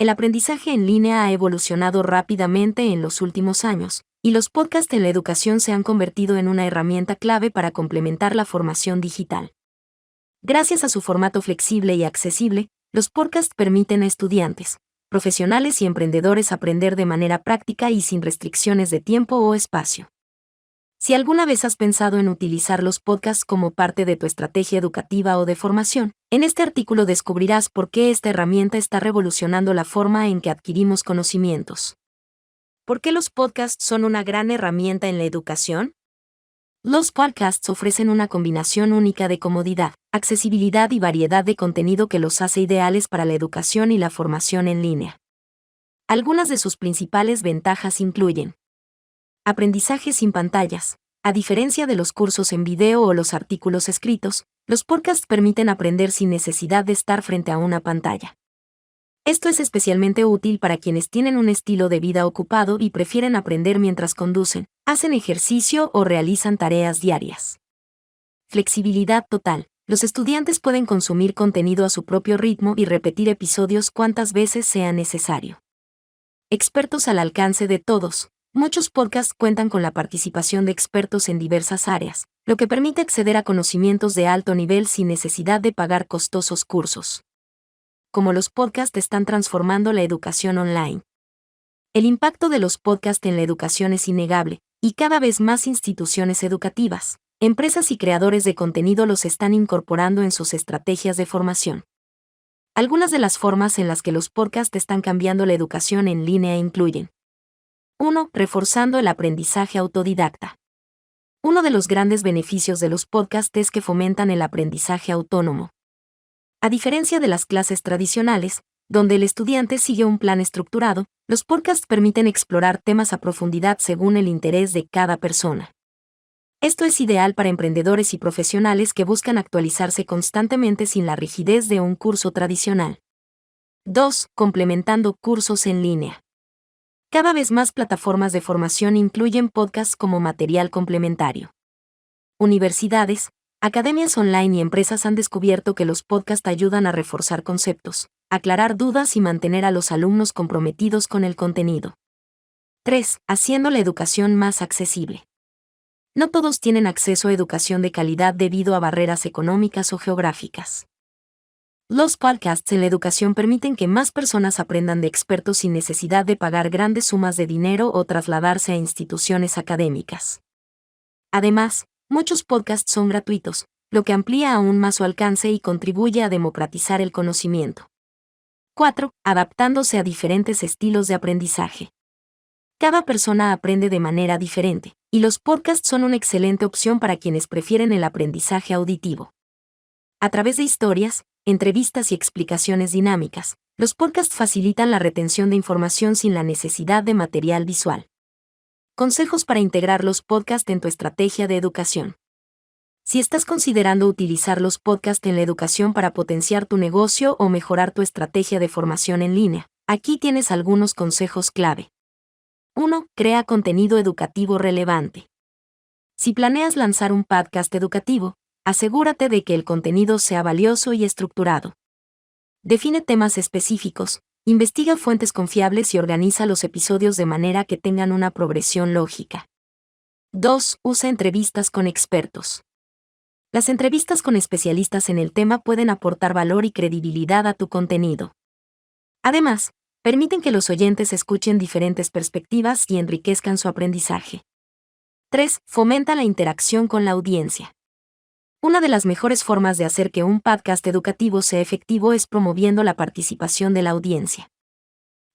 El aprendizaje en línea ha evolucionado rápidamente en los últimos años, y los podcasts en la educación se han convertido en una herramienta clave para complementar la formación digital. Gracias a su formato flexible y accesible, los podcasts permiten a estudiantes, profesionales y emprendedores aprender de manera práctica y sin restricciones de tiempo o espacio. Si alguna vez has pensado en utilizar los podcasts como parte de tu estrategia educativa o de formación, en este artículo descubrirás por qué esta herramienta está revolucionando la forma en que adquirimos conocimientos. ¿Por qué los podcasts son una gran herramienta en la educación? Los podcasts ofrecen una combinación única de comodidad, accesibilidad y variedad de contenido que los hace ideales para la educación y la formación en línea. Algunas de sus principales ventajas incluyen: aprendizaje sin pantallas. A diferencia de los cursos en video o los artículos escritos, los podcasts permiten aprender sin necesidad de estar frente a una pantalla. Esto es especialmente útil para quienes tienen un estilo de vida ocupado y prefieren aprender mientras conducen, hacen ejercicio o realizan tareas diarias. Flexibilidad total. Los estudiantes pueden consumir contenido a su propio ritmo y repetir episodios cuantas veces sea necesario. Expertos al alcance de todos. Muchos podcasts cuentan con la participación de expertos en diversas áreas, lo que permite acceder a conocimientos de alto nivel sin necesidad de pagar costosos cursos. Cómo los podcasts están transformando la educación online. El impacto de los podcasts en la educación es innegable, y cada vez más instituciones educativas, empresas y creadores de contenido los están incorporando en sus estrategias de formación. Algunas de las formas en las que los podcasts están cambiando la educación en línea incluyen: 1. Reforzando el aprendizaje autodidacta. Uno de los grandes beneficios de los podcasts es que fomentan el aprendizaje autónomo. A diferencia de las clases tradicionales, donde el estudiante sigue un plan estructurado, los podcasts permiten explorar temas a profundidad según el interés de cada persona. Esto es ideal para emprendedores y profesionales que buscan actualizarse constantemente sin la rigidez de un curso tradicional. 2. Complementando cursos en línea. Cada vez más plataformas de formación incluyen podcasts como material complementario. Universidades, academias online y empresas han descubierto que los podcasts ayudan a reforzar conceptos, aclarar dudas y mantener a los alumnos comprometidos con el contenido. 3. Haciendo la educación más accesible. No todos tienen acceso a educación de calidad debido a barreras económicas o geográficas. Los podcasts en la educación permiten que más personas aprendan de expertos sin necesidad de pagar grandes sumas de dinero o trasladarse a instituciones académicas. Además, muchos podcasts son gratuitos, lo que amplía aún más su alcance y contribuye a democratizar el conocimiento. 4. Adaptándose a diferentes estilos de aprendizaje. Cada persona aprende de manera diferente, y los podcasts son una excelente opción para quienes prefieren el aprendizaje auditivo. A través de historias, entrevistas y explicaciones dinámicas, los podcasts facilitan la retención de información sin la necesidad de material visual. Consejos para integrar los podcasts en tu estrategia de educación. Si estás considerando utilizar los podcasts en la educación para potenciar tu negocio o mejorar tu estrategia de formación en línea, aquí tienes algunos consejos clave. 1. Crea contenido educativo relevante. Si planeas lanzar un podcast educativo, asegúrate de que el contenido sea valioso y estructurado. Define temas específicos, investiga fuentes confiables y organiza los episodios de manera que tengan una progresión lógica. 2. Usa entrevistas con expertos. Las entrevistas con especialistas en el tema pueden aportar valor y credibilidad a tu contenido. Además, permiten que los oyentes escuchen diferentes perspectivas y enriquezcan su aprendizaje. 3. Fomenta la interacción con la audiencia. Una de las mejores formas de hacer que un podcast educativo sea efectivo es promoviendo la participación de la audiencia.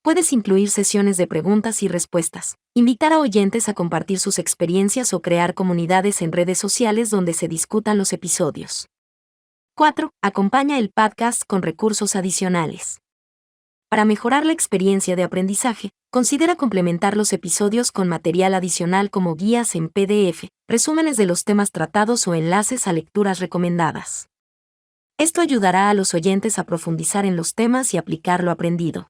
Puedes incluir sesiones de preguntas y respuestas, invitar a oyentes a compartir sus experiencias o crear comunidades en redes sociales donde se discutan los episodios. 4. Acompaña el podcast con recursos adicionales. Para mejorar la experiencia de aprendizaje, considera complementar los episodios con material adicional como guías en PDF, resúmenes de los temas tratados o enlaces a lecturas recomendadas. Esto ayudará a los oyentes a profundizar en los temas y aplicar lo aprendido.